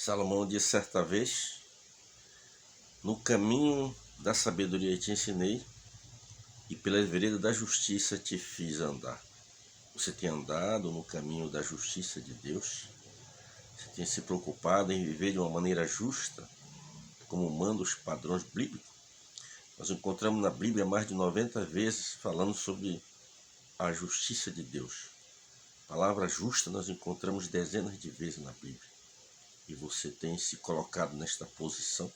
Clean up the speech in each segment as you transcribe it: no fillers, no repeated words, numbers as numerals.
Salomão disse certa vez: no caminho da sabedoria te ensinei, e pelas veredas da justiça te fiz andar. Você tem andado no caminho da justiça de Deus? Você tem se preocupado em viver de uma maneira justa, como mandam os padrões bíblicos? Nós encontramos na Bíblia mais de 90 vezes falando sobre a justiça de Deus. A palavra justa nós encontramos dezenas de vezes na Bíblia. E você tem se colocado nesta posição?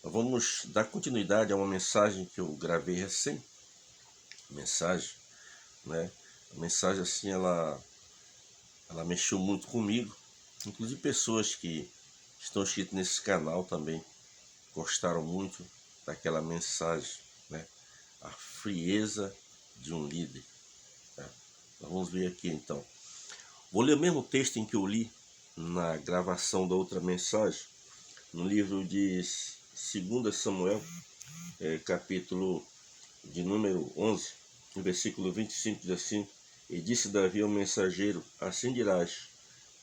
Nós vamos dar continuidade a uma mensagem que eu gravei recém. Mensagem, né? A mensagem assim, ela mexeu muito comigo. Inclusive pessoas que estão inscritas nesse canal também gostaram muito daquela mensagem, né? A frieza de um líder. Né? Nós vamos ver aqui então. Vou ler o mesmo texto em que eu li na gravação da outra mensagem, no livro de 2 Samuel, capítulo de número 11, no versículo 25, diz assim: E disse Davi ao mensageiro: Assim dirás,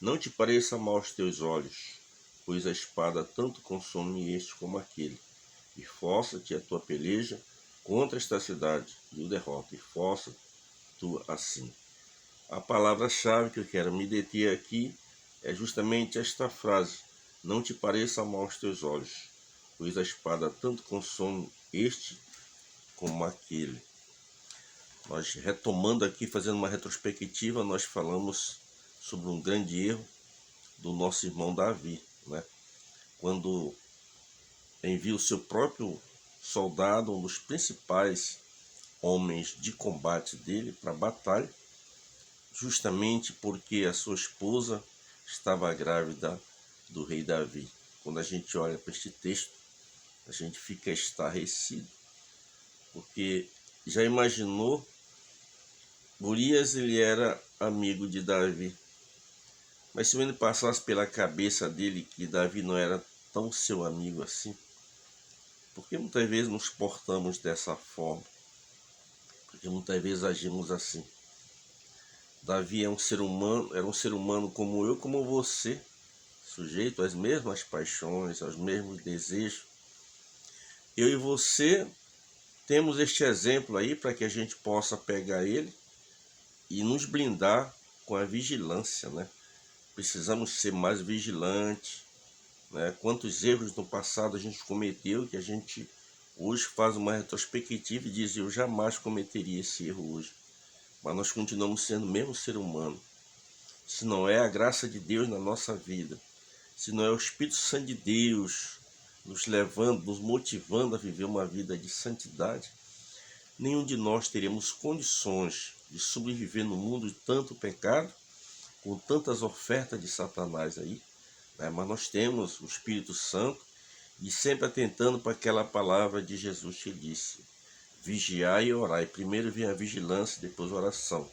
não te pareça mal aos teus olhos, pois a espada tanto consome este como aquele. E força-te a tua peleja contra esta cidade, e o derrota, e força tu assim. A palavra-chave que eu quero me deter aqui é justamente esta frase: não te pareça mal aos teus olhos, pois a espada tanto consome este como aquele. Nós, retomando aqui, fazendo uma retrospectiva, nós falamos sobre um grande erro do nosso irmão Davi, né? Quando envia o seu próprio soldado, um dos principais homens de combate dele, para a batalha, justamente porque a sua esposa estava grávida do rei Davi. Quando a gente olha para este texto, a gente fica estarrecido, porque já imaginou, Urias ele era amigo de Davi, mas se ele passasse pela cabeça dele que Davi não era tão seu amigo assim, porque muitas vezes nos portamos dessa forma, porque muitas vezes agimos assim. Davi era um ser humano como eu, como você, sujeito às mesmas paixões, aos mesmos desejos. Eu e você temos este exemplo aí para que a gente possa pegar ele e nos blindar com a vigilância, né? Precisamos ser mais vigilantes, né? Quantos erros no passado a gente cometeu que a gente hoje faz uma retrospectiva e diz: eu jamais cometeria esse erro hoje. Mas nós continuamos sendo o mesmo ser humano. Se não é a graça de Deus na nossa vida, se não é o Espírito Santo de Deus nos levando, nos motivando a viver uma vida de santidade, nenhum de nós teremos condições de sobreviver no mundo de tanto pecado, com tantas ofertas de Satanás aí, né? Mas nós temos o Espírito Santo e sempre atentando para aquela palavra de Jesus que disse: vigiai e orai. Primeiro vem a vigilância, depois a oração.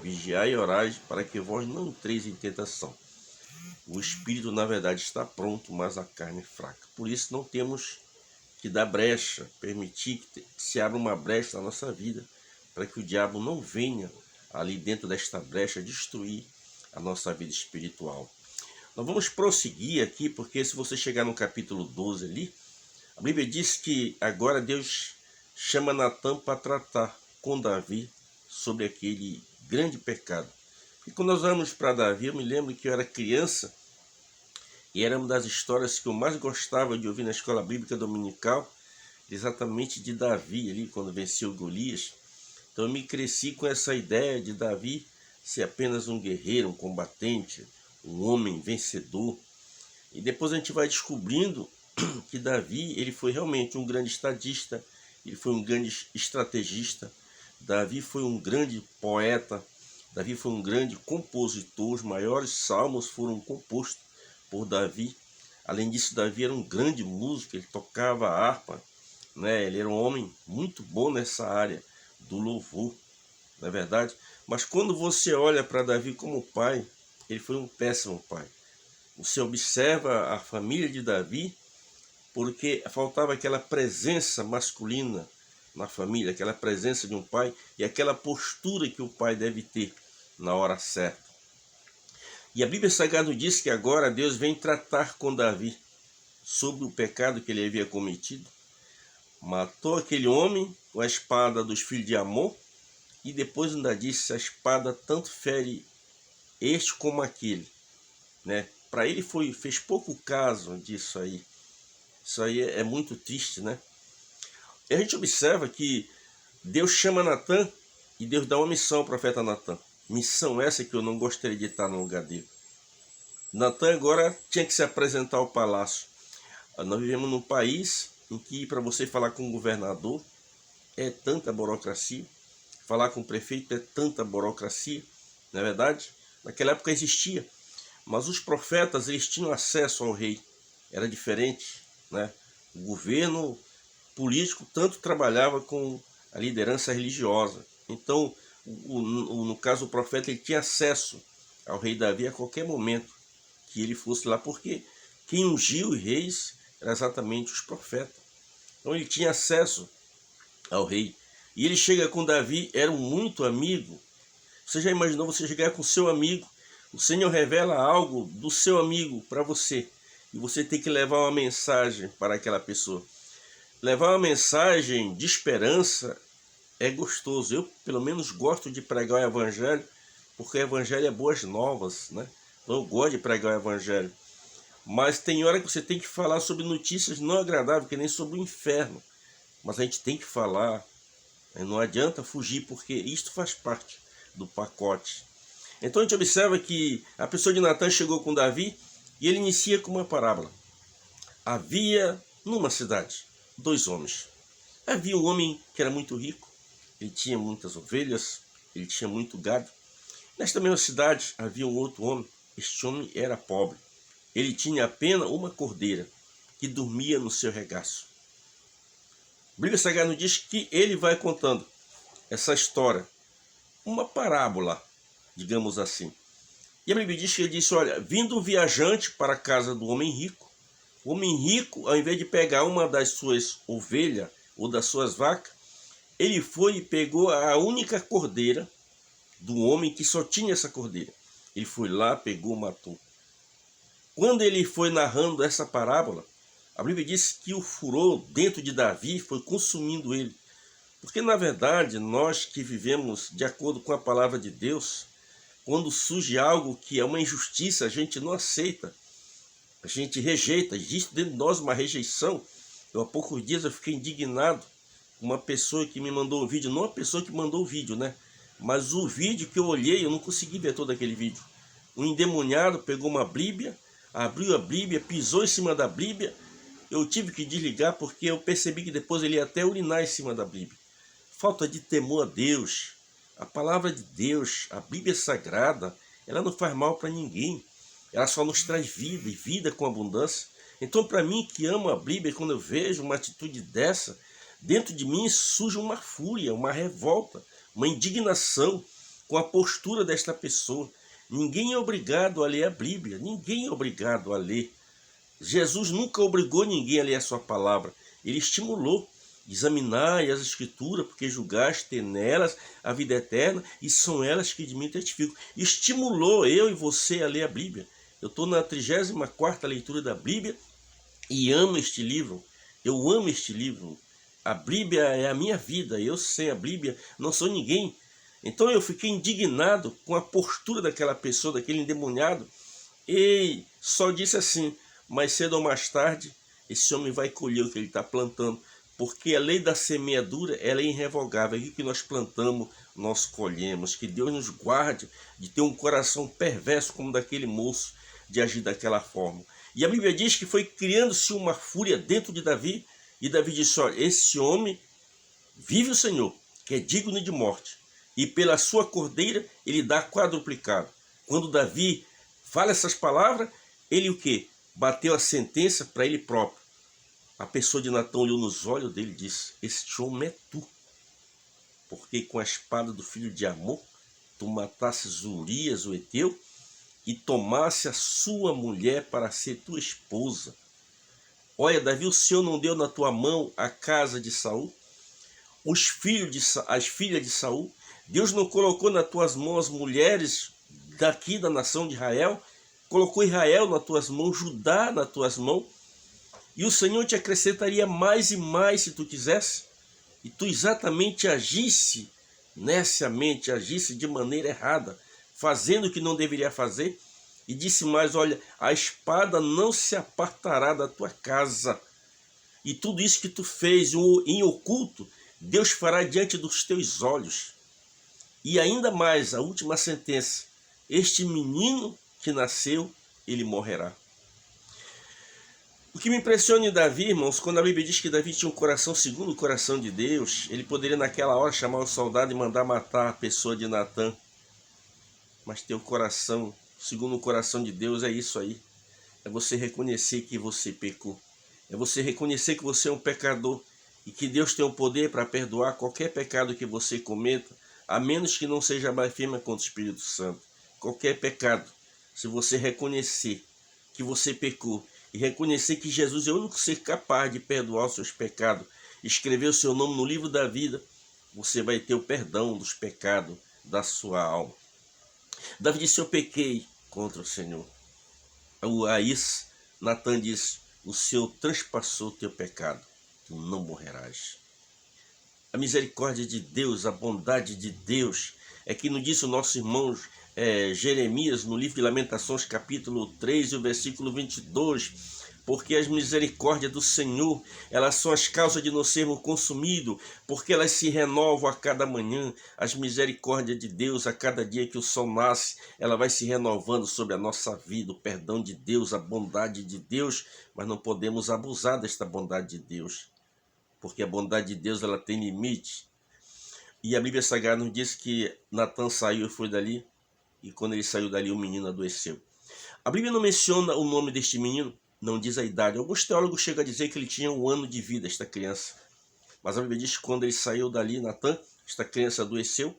Vigiai e orai para que vós não entreis em tentação. O espírito, na verdade, está pronto, mas a carne é fraca. Por isso não temos que dar brecha, permitir que se abra uma brecha na nossa vida, para que o diabo não venha ali dentro desta brecha destruir a nossa vida espiritual. Nós vamos prosseguir aqui, porque se você chegar no capítulo 12 ali, a Bíblia diz que agora Deus chama Natã para tratar com Davi sobre aquele grande pecado. E quando nós vamos para Davi, eu me lembro que eu era criança e era uma das histórias que eu mais gostava de ouvir na escola bíblica dominical, exatamente de Davi, ali quando venceu Golias. Então eu me cresci com essa ideia de Davi ser apenas um guerreiro, um combatente, um homem vencedor. E depois a gente vai descobrindo que Davi ele foi realmente um grande estadista, ele foi um grande estrategista, Davi foi um grande poeta, Davi foi um grande compositor, os maiores salmos foram compostos por Davi. Além disso, Davi era um grande músico, ele tocava harpa, né? Ele era um homem muito bom nessa área do louvor, não é verdade? Mas quando você olha para Davi como pai, ele foi um péssimo pai. Você observa a família de Davi, porque faltava aquela presença masculina na família, aquela presença de um pai e aquela postura que o pai deve ter na hora certa. E a Bíblia Sagrada diz que agora Deus vem tratar com Davi sobre o pecado que ele havia cometido. Matou aquele homem com a espada dos filhos de Amon, e depois ainda disse: a espada tanto fere este como aquele, né? Para ele fez pouco caso disso aí. Isso aí é muito triste, né? E a gente observa que Deus chama Natã e Deus dá uma missão ao profeta Natã. Missão essa que eu não gostaria de estar no lugar dele. Natã agora tinha que se apresentar ao palácio. Nós vivemos num país em que para você falar com o governador é tanta burocracia, falar com o prefeito é tanta burocracia, não é verdade? Naquela época existia, mas os profetas eles tinham acesso ao rei, era diferente, né? O governo político tanto trabalhava com a liderança religiosa, então no caso o profeta ele tinha acesso ao rei Davi a qualquer momento que ele fosse lá, porque quem ungiu os reis eram exatamente os profetas. Então ele tinha acesso ao rei. E ele chega com Davi, eram muito amigos. Você já imaginou você chegar com seu amigo? O Senhor revela algo do seu amigo para você. E você tem que levar uma mensagem para aquela pessoa. Levar uma mensagem de esperança é gostoso. Eu, pelo menos, gosto de pregar o evangelho, porque o evangelho é boas novas, né? Então eu gosto de pregar o evangelho. Mas tem hora que você tem que falar sobre notícias não agradáveis, que nem sobre o inferno. Mas a gente tem que falar, não adianta fugir, porque isto faz parte do pacote. Então a gente observa que a pessoa de Natã chegou com Davi e ele inicia com uma parábola. Havia numa cidade 2 homens. Havia um homem que era muito rico, ele tinha muitas ovelhas, ele tinha muito gado. Nesta mesma cidade havia um outro homem, este homem era pobre. Ele tinha apenas uma cordeira que dormia no seu regaço. A Bíblia Sagrada diz que ele vai contando essa história, uma parábola, digamos assim. E a Bíblia diz que ele disse: olha, vindo um viajante para a casa do homem rico, o homem rico, ao invés de pegar uma das suas ovelhas ou das suas vacas, ele foi e pegou a única cordeira do homem que só tinha essa cordeira. Ele foi lá, pegou, matou. Quando ele foi narrando essa parábola, a Bíblia diz que o furor dentro de Davi foi consumindo ele. Porque, na verdade, nós que vivemos de acordo com a palavra de Deus, quando surge algo que é uma injustiça, a gente não aceita, a gente rejeita, existe dentro de nós uma rejeição. Há poucos dias eu fiquei indignado com uma pessoa que me mandou um vídeo, não a pessoa que mandou o vídeo, né? Mas o vídeo que eu olhei, eu não consegui ver todo aquele vídeo. Um endemoniado pegou uma Bíblia, abriu a Bíblia, pisou em cima da Bíblia. Eu tive que desligar porque eu percebi que depois ele ia até urinar em cima da Bíblia. Falta de temor a Deus. A palavra de Deus, a Bíblia Sagrada, ela não faz mal para ninguém. Ela só nos traz vida e vida com abundância. Então, para mim que amo a Bíblia, quando eu vejo uma atitude dessa, dentro de mim surge uma fúria, uma revolta, uma indignação com a postura desta pessoa. Ninguém é obrigado a ler a Bíblia, ninguém é obrigado a ler. Jesus nunca obrigou ninguém a ler a sua palavra. Ele estimulou: examinai as escrituras, porque julgaste nelas a vida eterna, e são elas que de mim testificam. Estimulou eu e você a ler a Bíblia. Eu estou na 34ª leitura da Bíblia e amo este livro. Eu amo este livro. A Bíblia é a minha vida. Eu sem a Bíblia não sou ninguém. Então eu fiquei indignado com a postura daquela pessoa, daquele endemoniado, e só disse assim: mais cedo ou mais tarde, esse homem vai colher o que ele está plantando, porque a lei da semeadura ela é irrevogável. Aquilo que nós plantamos, nós colhemos. Que Deus nos guarde de ter um coração perverso como daquele moço, de agir daquela forma. E a Bíblia diz que foi criando-se uma fúria dentro de Davi, e Davi disse: olha, esse homem vive o Senhor, que é digno de morte, e pela sua cordeira ele dá quadruplicado. Quando Davi fala essas palavras, ele o quê? Bateu a sentença para ele próprio. A pessoa de Natã olhou nos olhos dele e disse: este homem é tu, porque com a espada do filho de Amon tu matasses Urias, o Eteu, e tomasse a sua mulher para ser tua esposa. Olha, Davi, o Senhor não deu na tua mão a casa de Saul, as filhas de Saul. Deus não colocou nas tuas mãos as mulheres daqui da nação de Israel, colocou Israel nas tuas mãos, Judá nas tuas mãos, e o Senhor te acrescentaria mais e mais se tu quisesse, e tu exatamente agisse nessa mente, agisse de maneira errada, fazendo o que não deveria fazer, e disse mais, olha, a espada não se apartará da tua casa, e tudo isso que tu fez em oculto, Deus fará diante dos teus olhos. E ainda mais, a última sentença, este menino que nasceu, ele morrerá. O que me impressiona em Davi, irmãos, quando a Bíblia diz que Davi tinha um coração segundo o coração de Deus, ele poderia naquela hora chamar o soldado e mandar matar a pessoa de Natã. Mas ter o coração segundo o coração de Deus é isso aí. É você reconhecer que você pecou. É você reconhecer que você é um pecador e que Deus tem o poder para perdoar qualquer pecado que você cometa, a menos que não seja blasfêmia contra o Espírito Santo. Qualquer pecado, se você reconhecer que você pecou e reconhecer que Jesus é o único ser capaz de perdoar os seus pecados, escrever o seu nome no livro da vida, você vai ter o perdão dos pecados da sua alma. Davi disse, eu pequei contra o Senhor. Aí Natã diz, o Senhor transpassou o teu pecado, tu não morrerás. A misericórdia de Deus, a bondade de Deus, é que nos disse o nosso irmão Jeremias, no livro de Lamentações, capítulo 3, e o versículo 22, porque as misericórdias do Senhor, elas são as causas de não sermos consumidos, porque elas se renovam a cada manhã. As misericórdias de Deus, a cada dia que o sol nasce, ela vai se renovando sobre a nossa vida, o perdão de Deus, a bondade de Deus, mas não podemos abusar desta bondade de Deus, porque a bondade de Deus, ela tem limite. E a Bíblia Sagrada nos diz que Natã saiu e foi dali, e quando ele saiu dali, o menino adoeceu. A Bíblia não menciona o nome deste menino, não diz a idade. Alguns teólogos chegam a dizer que ele tinha 1 ano de vida, esta criança. Mas a Bíblia diz que quando ele saiu dali, Natã, esta criança adoeceu.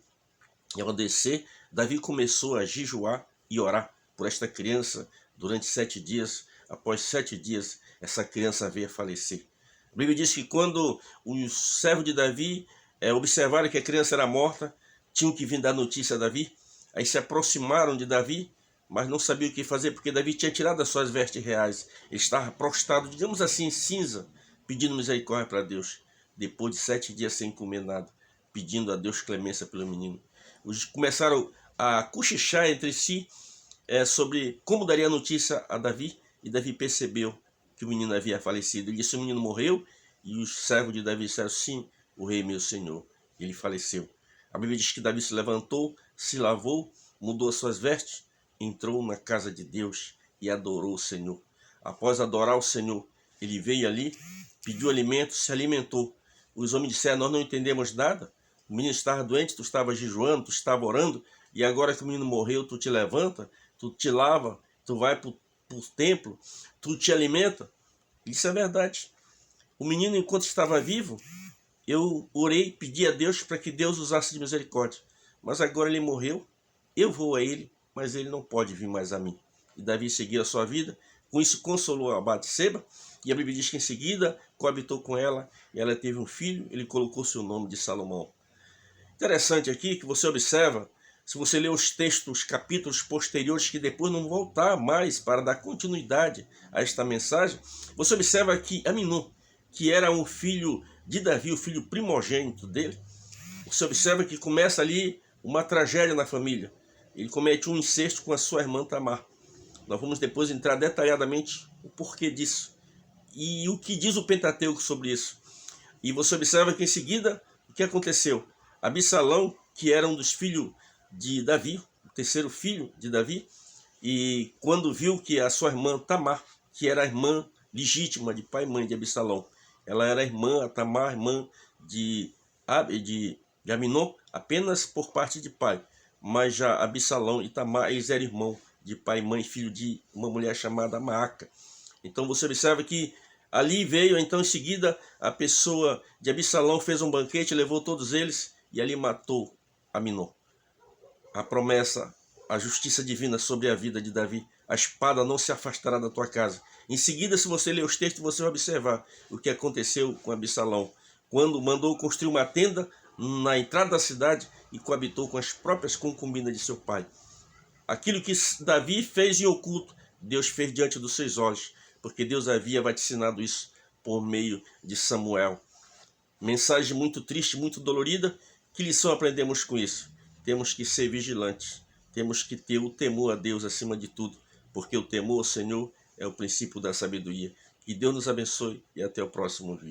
E ao adoecer, Davi começou a jejuar e orar por esta criança durante 7 dias. Após 7 dias, essa criança veio a falecer. A Bíblia diz que quando os servos de Davi observaram que a criança era morta, tinham que vir dar notícia a Davi. Aí se aproximaram de Davi, mas não sabiam o que fazer, porque Davi tinha tirado as suas vestes reais. Ele estava prostrado, digamos assim, em cinza, pedindo misericórdia para Deus. Depois de 7 dias sem comer nada, pedindo a Deus clemência pelo menino. Eles começaram a cochichar entre si sobre como daria notícia a Davi, e Davi percebeu que o menino havia falecido. Ele disse, o menino morreu, e os servos de Davi disseram, sim, o rei meu senhor, ele faleceu. A Bíblia diz que Davi se levantou, se lavou, mudou as suas vestes, entrou na casa de Deus e adorou o Senhor. Após adorar o Senhor, ele veio ali, pediu alimento, se alimentou. Os homens disseram, nós não entendemos nada. O menino estava doente, tu estava jejuando, tu estava orando, e agora que o menino morreu, tu te levanta, tu te lava, tu vai para o templo, tu te alimenta. Isso é verdade. O menino, enquanto estava vivo, eu orei, pedi a Deus para que Deus usasse de misericórdia. Mas agora ele morreu, eu vou a ele, mas ele não pode vir mais a mim. E Davi seguiu a sua vida, com isso consolou a Batseba, e a Bíblia diz que em seguida coabitou com ela, e ela teve um filho, ele colocou seu nome de Salomão. Interessante aqui que você observa, se você ler os textos, os capítulos posteriores, que depois não voltar mais para dar continuidade a esta mensagem, você observa que Aminon, que era um filho de Davi, o filho primogênito dele, você observa que começa ali uma tragédia na família. Ele comete um incesto com a sua irmã Tamar. Nós vamos depois entrar detalhadamente o porquê disso e o que diz o Pentateuco sobre isso. E você observa que em seguida, o que aconteceu? Absalão, que era um dos filhos de Davi, o terceiro filho de Davi, e quando viu que a sua irmã Tamar, que era a irmã legítima de pai e mãe de Absalão, ela era a Tamar, irmã de Aminon, apenas por parte de pai, mas já Absalão e Tamar, eles eram irmãos de pai e mãe, filho de uma mulher chamada Maaca. Então você observa que ali veio, então em seguida, a pessoa de Absalão fez um banquete, levou todos eles e ali matou Aminon. A promessa, a justiça divina sobre a vida de Davi, a espada não se afastará da tua casa. Em seguida, se você ler os textos, você vai observar o que aconteceu com Absalão, quando mandou construir uma tenda na entrada da cidade e coabitou com as próprias concubinas de seu pai. Aquilo que Davi fez em oculto, Deus fez diante dos seus olhos, porque Deus havia vaticinado isso por meio de Samuel. Mensagem muito triste, muito dolorida. Que lição aprendemos com isso? Temos que ser vigilantes. Temos que ter o temor a Deus acima de tudo, porque o temor ao Senhor é o princípio da sabedoria. Que Deus nos abençoe e até o próximo vídeo.